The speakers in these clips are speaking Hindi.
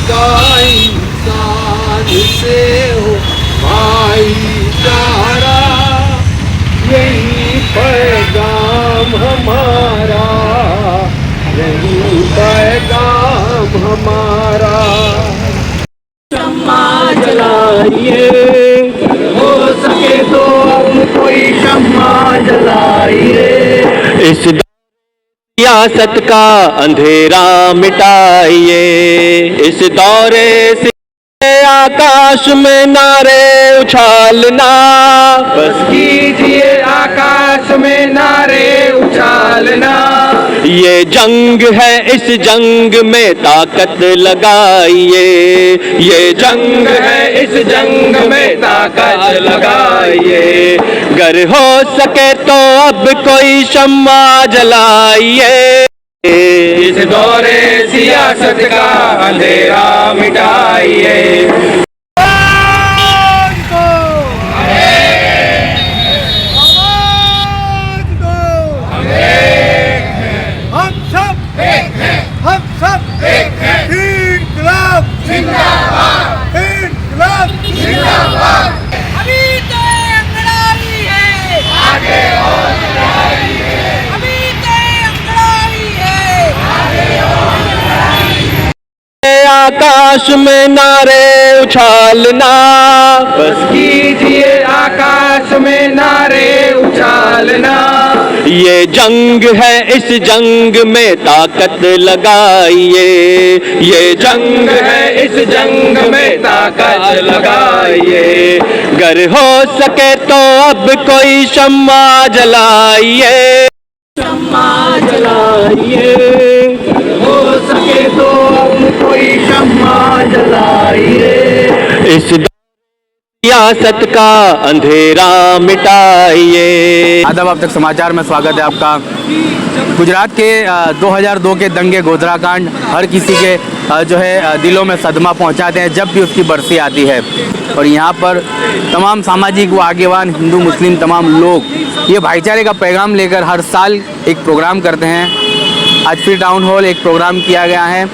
का इंसान से हो भाईचारा, यही पैगाम हमारा, यही पैगाम हमारा। शम्मा जलाइए, हो सके तो अब कोई शम्मा जलाइए, इस सियासत का अंधेरा मिटाइए। इस दौरे से आकाश में नारे उछालना, बस कीजिए आकाश में नारे उछालना। ये जंग है, इस जंग में ताकत लगाइए, ये जंग है, इस जंग में ताकत लगाइए। अगर हो सके तो अब कोई शम्मा जलाइए, इस दौरे सियासत का अंधेरा मिटाइए। आकाश में नारे उछालना, बस कीजिए आकाश में नारे उछालना। ये जंग है, इस जंग में ताकत लगाइए, ये जंग है, इस जंग में ताकत लगाइए। अगर हो सके तो अब कोई शम्मा जलाइए, शम्मा जलाइए, हो सके तो अब कोई शम्मा जलाइए। इस सियासत का अंधेरा मिटाइए। आदाब, अब तक समाचार में स्वागत है आपका। गुजरात के 2002 के दंगे गोधराकांड हर किसी के जो है दिलों में सदमा पहुंचाते हैं जब भी उसकी बरसी आती है। और यहाँ पर तमाम सामाजिक व आगेवान हिंदू मुस्लिम तमाम लोग ये भाईचारे का पैगाम लेकर हर साल एक प्रोग्राम करते हैं। आज फिर टाउन हॉल एक प्रोग्राम किया गया है।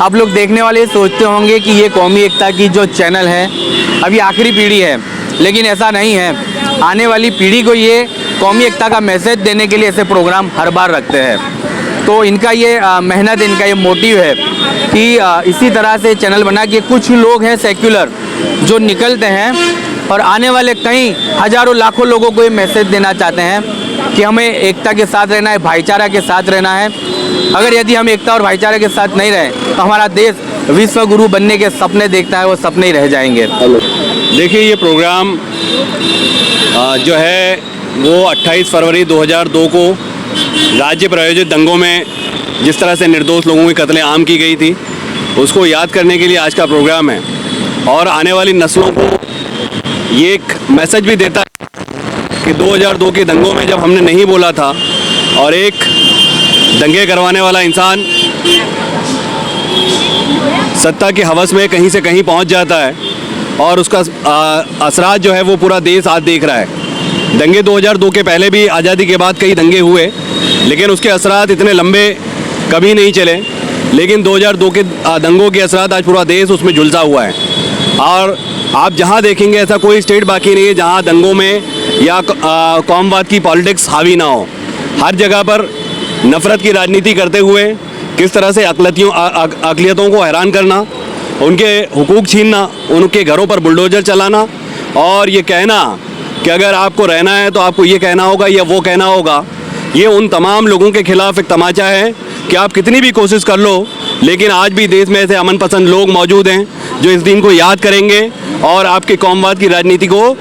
आप लोग देखने वाले सोचते होंगे कि ये कौमी एकता की जो चैनल है अभी आखिरी पीढ़ी है, लेकिन ऐसा नहीं है। आने वाली पीढ़ी को ये कौमी एकता का मैसेज देने के लिए ऐसे प्रोग्राम हर बार रखते हैं। तो इनका ये मेहनत, इनका ये मोटिव है कि इसी तरह से चैनल बना के कुछ लोग हैं सेक्युलर जो निकलते हैं और आने वाले कई हज़ारों लाखों लोगों को ये मैसेज देना चाहते हैं कि हमें एकता के साथ रहना है, भाईचारा के साथ रहना है। अगर यदि हम एकता और भाईचारे के साथ नहीं रहें तो हमारा देश विश्व गुरु बनने के सपने देखता है, वो सपने ही रह जाएंगे। देखिए, ये प्रोग्राम जो है वो 28 फरवरी 2002 को राज्य प्रायोजित दंगों में जिस तरह से निर्दोष लोगों की कत्लेआम की गई थी उसको याद करने के लिए आज का प्रोग्राम है। और आने वाली नस्लों को ये एक मैसेज भी देता है कि 2002 के दंगों में जब हमने नहीं बोला था और एक दंगे करवाने वाला इंसान सत्ता के हवस में कहीं से कहीं पहुंच जाता है और उसका असरात जो है वो पूरा देश आज देख रहा है। दंगे 2002 के पहले भी आज़ादी के बाद कई दंगे हुए, लेकिन उसके असरात इतने लंबे कभी नहीं चले। लेकिन 2002 के दंगों के असरात आज पूरा देश उसमें झुलसा हुआ है। और आप जहां देखेंगे ऐसा कोई स्टेट बाकी नहीं है जहां दंगों में या कौमवाद की पॉलिटिक्स हावी ना हो। हर जगह पर नफ़रत की राजनीति करते हुए किस तरह से अक़लियतों को हैरान करना, उनके हुकूक छीनना, उनके घरों पर बुलडोजर चलाना और ये कहना कि अगर आपको रहना है तो आपको ये कहना होगा या वो कहना होगा, ये उन तमाम लोगों के खिलाफ एक तमाचा है कि आप कितनी भी कोशिश कर लो, लेकिन आज भी देश में ऐसे अमन पसंद लोग मौजूद हैं जो इस दिन को याद करेंगे और आपके कौमवाद की राजनीति को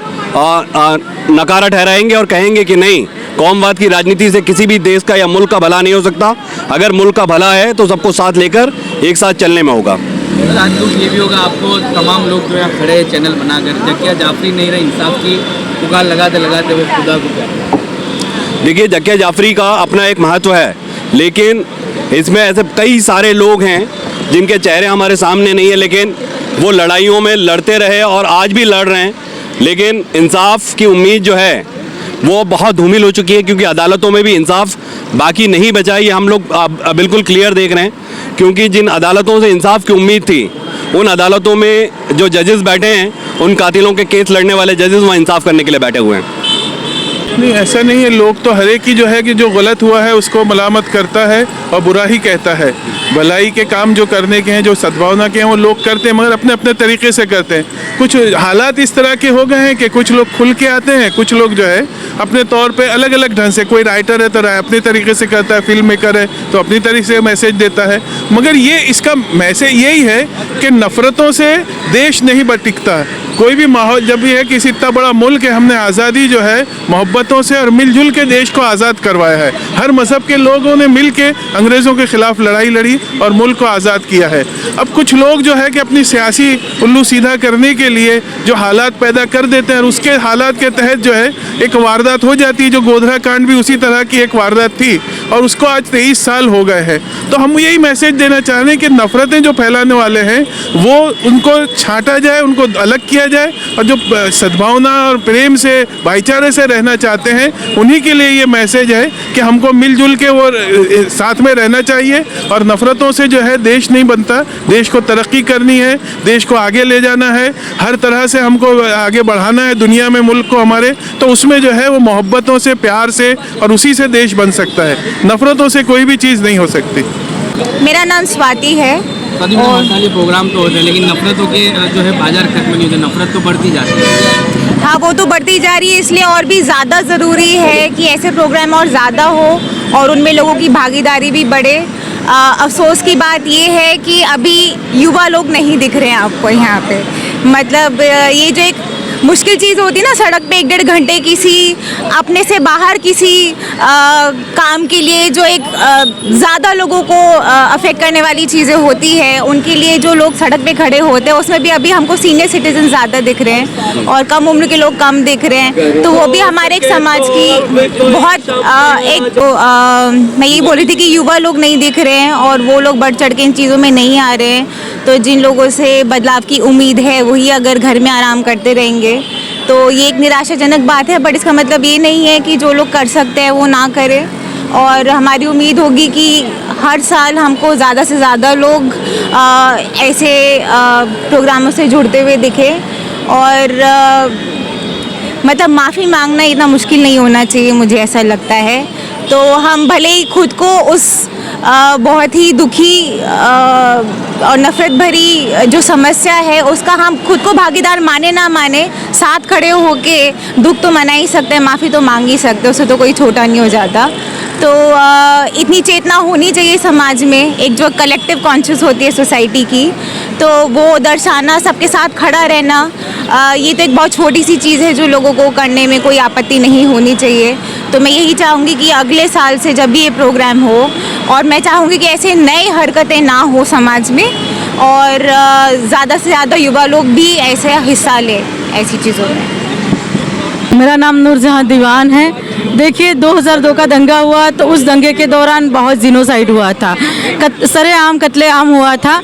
नकारा ठहराएंगे और कहेंगे कि नहीं, कौमवाद की राजनीति से किसी भी देश का या मुल्क का भला नहीं हो सकता। अगर मुल्क का भला है तो सबको साथ लेकर एक साथ चलने में होगा। आज दुख ये भी होगा आपको, तमाम लोग जो है खड़े चैनल बनाकर जक्किया जाफरी नहीं रहे, इंसाफ की पुकार लगाते लगाते वो खुदा को क्या। देखिए, जक्किया जाफरी का अपना एक महत्व है, लेकिन इसमें ऐसे कई सारे लोग हैं जिनके चेहरे हमारे सामने नहीं है, लेकिन वो लड़ाइयों में लड़ते रहे और आज भी लड़ रहे हैं। लेकिन इंसाफ की उम्मीद जो है वो बहुत धूमिल हो चुकी है, क्योंकि अदालतों में भी इंसाफ बाकी नहीं बचा। ये हम लोग बिल्कुल क्लियर देख रहे हैं, क्योंकि जिन अदालतों से इंसाफ की उम्मीद थी उन अदालतों में जो जजेस बैठे हैं, उन कातिलों के केस लड़ने वाले जजेस वहाँ इंसाफ करने के लिए बैठे हुए हैं। नहीं, ऐसा नहीं है। लोग तो हर एक ही जो है कि जो गलत हुआ है उसको मलामत करता है और बुरा ही कहता है। भलाई के काम जो करने के हैं, जो सद्भावना के हैं, वो लोग करते हैं, मगर अपने अपने तरीके से करते हैं। कुछ हालात इस तरह के हो गए हैं कि कुछ लोग खुल के आते हैं, कुछ लोग जो है अपने तौर पे अलग अलग ढंग से, कोई राइटर है तो अपने तरीके से करता है, फिल्म मेकर है तो अपनी तरीके से मैसेज देता है। मगर ये इसका मैसेज यही है कि नफ़रतों से देश नहीं टिकता। कोई भी माहौल जब भी है, किसी इतना बड़ा मुल्क है, हमने आज़ादी जो है मोहब्बतों से और मिलजुल के देश को आज़ाद करवाया है। हर मज़हब के लोगों ने मिल के अंग्रेज़ों के ख़िलाफ़ लड़ाई लड़ी और मुल्क को आज़ाद किया है। अब कुछ लोग जो है कि अपनी सियासी उल्लू सीधा करने के लिए जो हालात पैदा कर देते हैं, और उसके हालात के तहत जो है एक वारदात हो जाती है। जो गोधरा कांड भी उसी तरह की एक वारदात थी और उसको आज 23 साल हो गए हैं। तो हम यही मैसेज देना चाह रहे हैं कि नफ़रतें जो फैलाने वाले हैं वो उनको छांटा जाए, उनको अलग किया जाए, और जो सद्भावना और प्रेम से, भाईचारे से रहना चाहते हैं, उन्हीं के लिए ये मैसेज है कि हमको मिलजुल के वो साथ में रहना चाहिए। और नफ़रतों से जो है देश नहीं बनता। देश को तरक्की करनी है, देश को आगे ले जाना है, हर तरह से हमको आगे बढ़ाना है दुनिया में मुल्क को हमारे। तो उसमें जो है वो मोहब्बतों से, प्यार से, और उसी से देश बन सकता है। नफ़रतों से कोई भी चीज़ नहीं हो सकती। मेरा नाम स्वाति है। हर साल ये प्रोग्राम तो होते हैं, लेकिन नफरतों के जो है बाजार खत्म नहीं होते, नफरत तो बढ़ती जाती है। हाँ, वो तो बढ़ती जा रही है, इसलिए और भी ज़्यादा ज़रूरी है कि ऐसे प्रोग्राम और ज़्यादा हो और उनमें लोगों की भागीदारी भी बढ़े। अफसोस की बात ये है कि अभी युवा लोग नहीं दिख रहे हैं आपको यहाँ पे। मतलब ये जो एक मुश्किल चीज़ होती है ना, सड़क पे 1-1.5 घंटे किसी अपने से बाहर किसी काम के लिए जो एक ज़्यादा लोगों को अफेक्ट करने वाली चीज़ें होती है, उनके लिए जो लोग सड़क पे खड़े होते हैं, उसमें भी अभी हमको सीनियर सिटीजन ज़्यादा दिख रहे हैं और कम उम्र के लोग कम दिख रहे हैं। तो वो भी हमारे एक समाज की बहुत मैं यही बोल रही थी कि युवा लोग नहीं दिख रहे हैं और वो लोग बढ़ चढ़ के इन चीज़ों में नहीं आ रहे हैं। तो जिन लोगों से बदलाव की उम्मीद है वही अगर घर में आराम करते रहेंगे तो ये एक निराशाजनक बात है। बट इसका मतलब ये नहीं है कि जो लोग कर सकते हैं वो ना करें। और हमारी उम्मीद होगी कि हर साल हमको ज़्यादा से ज़्यादा लोग ऐसे प्रोग्रामों से जुड़ते हुए दिखें। और मतलब माफ़ी मांगना इतना मुश्किल नहीं होना चाहिए, मुझे ऐसा लगता है। तो हम भले ही खुद को उस बहुत ही दुखी और नफ़रत भरी जो समस्या है उसका हम खुद को भागीदार माने ना माने, साथ खड़े होके दुख तो मना ही सकते हैं, माफ़ी तो मांग ही सकते हैं, उससे तो कोई छोटा नहीं हो जाता। तो इतनी चेतना होनी चाहिए समाज में, एक जो कलेक्टिव कॉन्शियस होती है सोसाइटी की, तो वो दर्शाना, सबके साथ खड़ा रहना, ये तो एक बहुत छोटी सी चीज़ है जो लोगों को करने में कोई आपत्ति नहीं होनी चाहिए। तो मैं यही चाहूँगी कि अगले साल से जब भी ये प्रोग्राम हो, और मैं चाहूँगी कि ऐसे नए हरकतें ना हो समाज में और ज़्यादा से ज़्यादा युवा लोग भी ऐसे हिस्सा लें ऐसी चीज़ों में। मेरा नाम नूरजहां दीवान है। देखिए 2002 का दंगा हुआ तो उस दंगे के दौरान बहुत जिनोसाइड हुआ था, सरेआम कत्लेआम हुआ था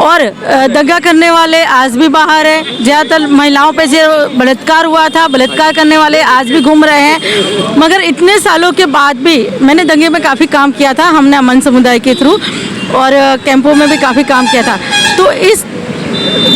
और दंगा करने वाले आज भी बाहर है। ज़्यादातर महिलाओं पे जो बलात्कार हुआ था, बलात्कार करने वाले आज भी घूम रहे हैं। मगर इतने सालों के बाद भी मैंने दंगे में काफ़ी काम किया था, हमने अमन समुदाय के थ्रू और कैंपों में भी काफ़ी काम किया था। तो इस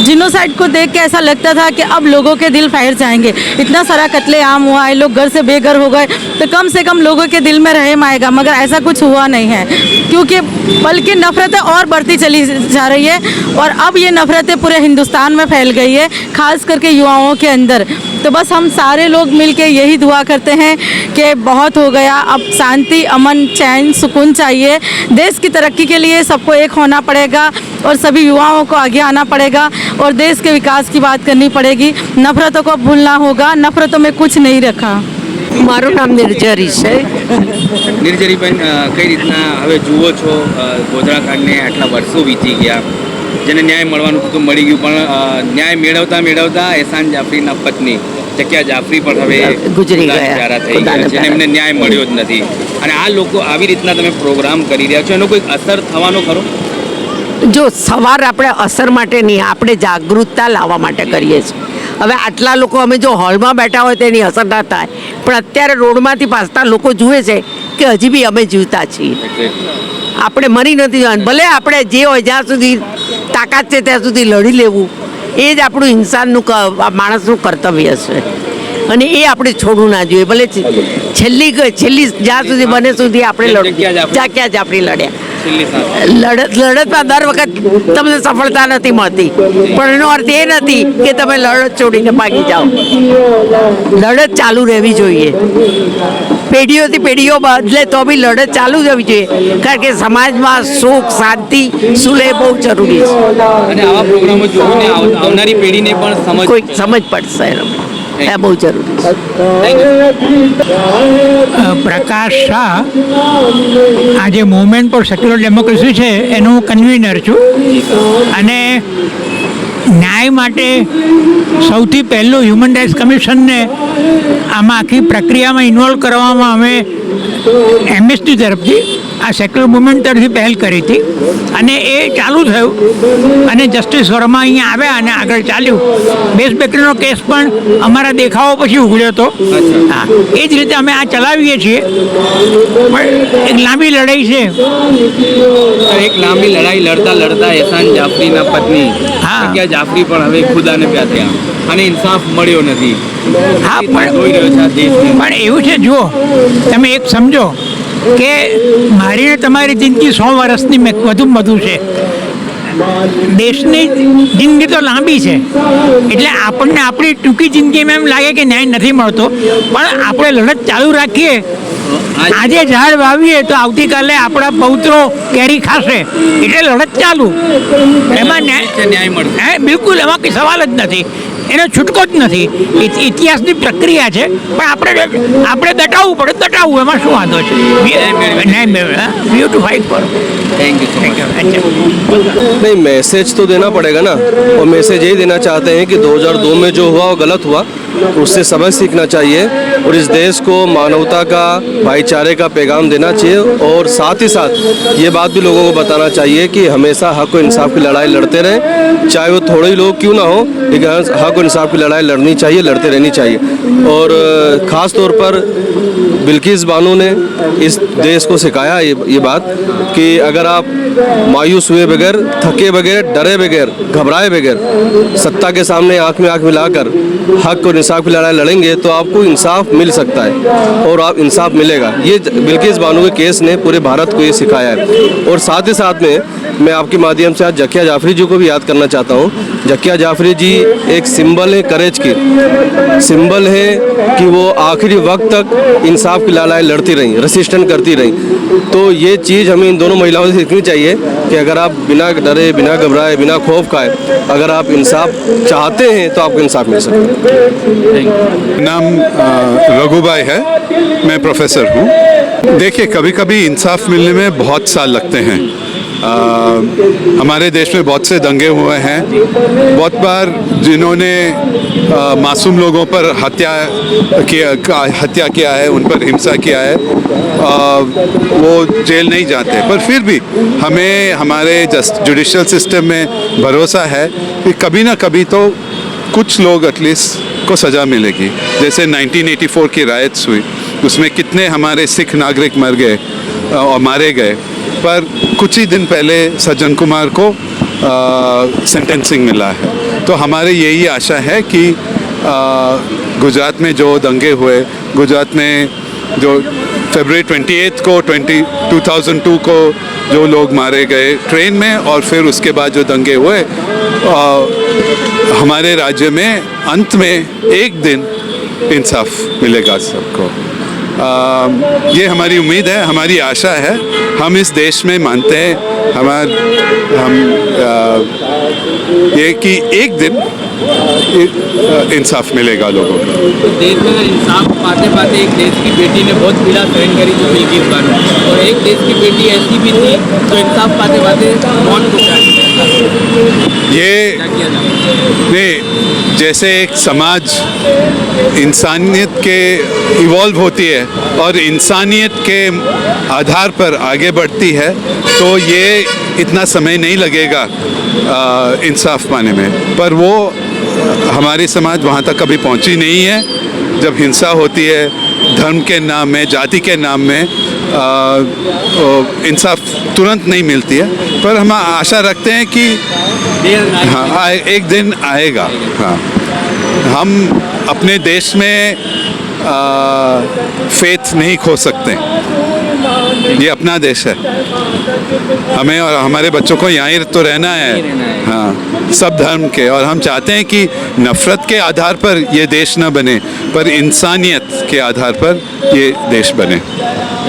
जिनोसाइड को देख के ऐसा लगता था कि अब लोगों के दिल फैल जाएंगे, इतना सारा कत्लेआम हुआ है, लोग घर से बेघर हो गए, तो कम से कम लोगों के दिल में रहम आएगा। मगर ऐसा कुछ हुआ नहीं है, क्योंकि बल्कि नफ़रतें और बढ़ती चली जा रही है और अब ये नफ़रतें पूरे हिंदुस्तान में फैल गई है, खास करके युवाओं के अंदर। तो बस हम सारे लोग मिलके यही दुआ करते हैं कि बहुत हो गया, अब शांति, अमन, चैन, सुकून चाहिए। देश की तरक्की के लिए सबको एक होना पड़ेगा और सभी युवाओं को आगे आना पड़ेगा और देश के विकास की बात करनी पड़ेगी। नफ़रतों को भूलना होगा, नफ़रतों में कुछ नहीं रखा। મારું નામ નિર્જરી છે. નિર્જરીબેન, કઈ રીતના હવે જુઓ છો ગોધરાકાંડને આટલા વર્ષો વીતી ગયા, જેને ન્યાય મળવાનું હતું મળી ગયું, પણ ન્યાય મેળવતા મેળવતા એહસાન જાફરીના પત્ની જક્યા જાફરી પણ હવે ગુજરી ગયા, પ્યારા થઈ ગયા, ખુદાને જેને એમને ન્યાય મળ્યો જ નથી. અને આ લોકો આવી રીતના તમે પ્રોગ્રામ કરી રહ્યા છો, એનો કોઈ અસર થવાનો ખરો? જો સવાર આપણે અસર માટે નહીં, આપણે જાગૃતતા લાવવા માટે કરીએ છીએ. હવે આટલા લોકો અમે જો હોલમાં બેઠા હોય તેની અસર ના થાય, પણ અત્યારે રોડમાંથી પાસતા લોકો જુએ છે કે હજી બી અમે જીવતા છીએ. આપણે મરી નથી જવાનું. ભલે આપણે જે હોય જ્યાં સુધી તાકાત છે ત્યાં સુધી લડી લેવું, એ જ આપણું ઇન્સાનનું માણસનું કર્તવ્ય છે. અને એ આપણે છોડવું ના જોઈએ. ભલે છેલ્લી જ્યાં સુધી બને સુધી આપણે જાગ્યા જ આપણી લડ્યા. લડતમાં દર વખત તમને સફળતા નથી મળતી, પણ એનો અર્થ એ નથી કે તમે લડત છોડીને ભાગી જાઓ. લડત ચાલુ રહેવી જોઈએ. પેઢીઓથી પેઢીઓ બદલે તો બી લડત ચાલુ જ રહેવી જોઈએ, કારણ કે સમાજમાં સુખ શાંતિ સુલેહ બહુ જરૂરી છે. અને આવા પ્રોગ્રામો જોઈને આવનારી પેઢીને પણ કોઈ સમજ પડશે એ બહુ જરૂરી છે. પ્રકાશ શાહ આજે મૂવમેન્ટ ફોર સેક્યુલર ડેમોક્રેસી છે એનું કન્વીનર છું. અને ન્યાય માટે સૌથી પહેલું હ્યુમન રાઇટ્સ કમિશનને આમાં આખી પ્રક્રિયામાં ઇન્વોલ્વ કરવામાં અમે એમએસટી તરફથી આ સેક્યુલર મુવમેન્ટ તરફથી પહેલ કરી હતી, અને એ ચાલુ થયું. અને જસ્ટિસ વર્મા અહીંયા આવ્યા અને આગળ ચાલ્યું. બેસ બેકરીનો કેસ પણ અમારા દેખાવો પછી ઉઘડ્યો હતો. હા, એ જ રીતે અમે આ ચલાવીએ છીએ. પણ એક લાંબી લડાઈ છે. એક લાંબી લડાઈ લડતા એહસાન જાફરીના પત્ની જગ્યા જાફરી પણ હવે ખુદાને પ્યા થયા અને ઇન્સાફ મળ્યો નથી. હા, જોઈ રહ્યો છે આ દેશને. પણ એવું છે, જુઓ તમે એક સમજો કે મારી ને તમારી જિંદગી 100 વર્ષની વધુ છે. દેશની જિંદગી તો લાંબી છે, એટલે આપણને આપણી ટૂંકી જિંદગીમાં એમ લાગે કે ન્યાય નથી મળતો, પણ આપણે લડત ચાલુ રાખીએ. આજે ઝાડ વાવીએ તો આવતીકાલે આપણા પૌત્રો કેરી ખાશે, એટલે લડત ચાલુ. એમાં ન્યાય મળે, બિલકુલ, એમાં કંઈ સવાલ જ નથી. એનો છૂટકો જ નથી. ઇતિહાસની પ્રક્રિયા છે, પણ આપણે દટાવવું પડે, દટાવવું, એમાં શું વાંધો છે? ન્યાય મેળવે, we have to fight for. Thank you so much. नहीं, मैसेज तो देना पड़ेगा ना, और मैसेज यही देना चाहते हैं कि 2002 में जो हुआ वो गलत हुआ, उससे सबक सीखना चाहिए और इस देश को मानवता का, भाईचारे का पैगाम देना चाहिए. और साथ ही साथ ये बात भी लोगों को बताना चाहिए कि हमेशा हक और इंसाफ की लड़ाई लड़ते रहें, चाहे वो थोड़े ही लोग क्यों ना हो, लेकिन हक और इंसाफ की लड़ाई लड़नी चाहिए, लड़ते रहनी चाहिए. और ख़ास तौर पर बिल्किस बानो ने इस देश को सिखाया ये बात कि अगर आप मायूस हुए बगैर, थके बगैर, डरे बगैर, घबराए बगैर सत्ता के सामने आंख में आंख मिलाकर हक और इंसाफ की लड़ाई लड़ेंगे तो आपको इंसाफ मिल सकता है और आप इंसाफ मिलेगा. ये बिल्किस बानो के केस ने पूरे भारत को ये सिखाया है. और साथ ही साथ में मैं आपके माध्यम से आज जकिया जाफरी जी को भी याद करना चाहता हूँ. जकिया जाफरी जी एक सिंबल है करेज की, सिंबल है कि वो आखिरी वक्त तक इंसाफ की लड़ाई लड़ती रहीं, रेसिस्टेंट करती रहीं. तो ये चीज़ हमें इन दोनों महिलाओं से सीखनी चाहिए कि अगर आप बिना डरे, बिना घबराए, बिना खौफ खाए अगर आप इंसाफ चाहते हैं तो आपको इंसाफ मिल सकता है. नाम रघुभाई है, मैं प्रोफेसर हूँ. देखिए, कभी कभी इंसाफ मिलने में बहुत साल लगते हैं. हमारे देश में बहुत से दंगे हुए हैं. बहुत बार जिन्होंने मासूम लोगों पर हत्या किया है, उन पर हिंसा किया है, वो जेल नहीं जाते. पर फिर भी हमें हमारे जुडिशल सिस्टम में भरोसा है कि कभी ना कभी तो कुछ लोग एटलीस्ट को सज़ा मिलेगी. जैसे 1984 की रायट्स हुई, उसमें कितने हमारे सिख नागरिक मर गए और मारे गए. पर कुछ ही दिन पहले सज्जन कुमार को सेंटेंसिंग मिला है. तो हमारे यही आशा है कि गुजरात में जो दंगे हुए, गुजरात में जो फरवरी 28 को 2002 को जो लोग मारे गए ट्रेन में, और फिर उसके बाद जो दंगे हुए, हमारे राज्य में अंत में एक दिन इंसाफ मिलेगा सबको. ये हमारी उम्मीद है, हमारी आशा है. हम इस देश में मानते हैं ये कि एक दिन इंसाफ मिलेगा लोगों को. देश में इंसाफ पाते पाते एक देश की बेटी ने बहुत पीड़ा सहन करी, जो बिल्किस बानो, और एक देश की बेटी ऐसी भी थी जो इंसाफ पाते पाते मौत को ये जैसे एक समाज इंसानियत के इवॉल्व होती है और इंसानियत के आधार पर आगे बढ़ती है, तो ये इतना समय नहीं लगेगा इंसाफ पाने में. पर वो हमारी समाज वहाँ तक कभी पहुँची नहीं है. जब हिंसा होती है धर्म के नाम में, जाति के नाम में, इंसाफ तुरंत नहीं मिलती है, पर हम आशा रखते हैं कि हाँ एक दिन आएगा। हाँ, हम अपने देश में फेथ नहीं खो सकते, ये अपना देश है, हमें और हमारे बच्चों को यहाँ ही तो रहना है। हाँ, सब धर्म के, और हम चाहते हैं कि नफ़रत के आधार पर ये देश न बने, पर इंसानियत के आधार पर ये देश बने।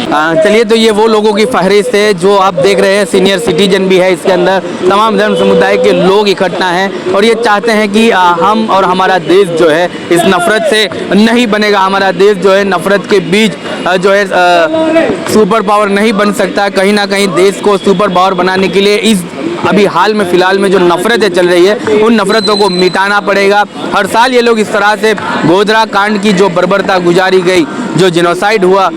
चलिए, तो ये वो लोगों की फहरिस्त है जो आप देख रहे हैं, सीनियर सिटीजन भी है इसके अंदर, तमाम धर्म समुदाय के लोग इकट्ठा हैं और ये चाहते हैं कि हम और हमारा देश जो है इस नफ़रत से नहीं बनेगा, हमारा देश जो है नफ़रत के बीच जो है सुपर पावर नहीं बन सकता। कहीं ना कहीं देश को सुपर पावर बनाने के लिए इस अभी हाल में फ़िलहाल में जो नफ़रतें चल रही है उन नफ़रतों को मिटाना पड़ेगा। हर साल ये लोग इस तरह से गोधरा कांड की जो बर्बरता गुजारी गई, जो जेनोसाइड हुआ,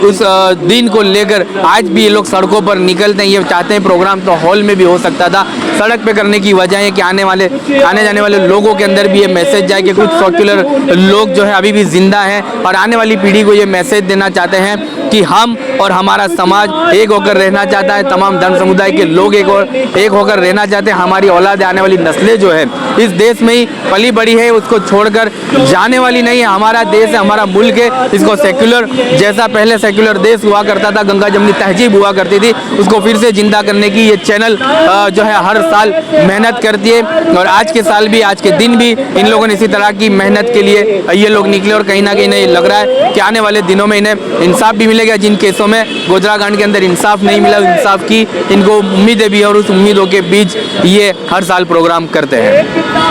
उस दिन को लेकर आज भी ये लोग सड़कों पर निकलते हैं। ये चाहते हैं प्रोग्राम तो हॉल में भी हो सकता था, सड़क पे करने की वजह है कि आने जाने वाले लोगों के अंदर भी ये मैसेज जाए कि कुछ सेक्युलर लोग जो है अभी भी जिंदा हैं और आने वाली पीढ़ी को ये मैसेज देना चाहते हैं कि हम और हमारा समाज एक होकर रहना चाहता है, तमाम धर्म समुदाय के लोग एक होकर रहना चाहते हैं। हमारी औलाद, आने वाली नस्लें जो है इस देश में ही पली बड़ी है, उसको छोड़कर जाने वाली नहीं है। हमारा देश है, हमारा मुल्क है, इसको सेक्युलर जैसा पहले सेक्युलर देश हुआ करता था, गंगा जमनी तहजीब हुआ करती थी, उसको फिर से जिंदा करने की ये चैनल जो है हर साल मेहनत करती है और आज के साल भी, आज के दिन भी इन लोगों ने इसी तरह की मेहनत के लिए ये लोग निकले और कहीं ना कहीं इन्हें लग रहा है कि आने वाले दिनों में इन्हें इंसाफ भी मिलेगा। जिन केसों में गोधरा कांड के अंदर इंसाफ नहीं मिला, इंसाफ की इनको उम्मीदें भी है और उस उम्मीदों के बीच ये हर साल प्रोग्राम करते हैं।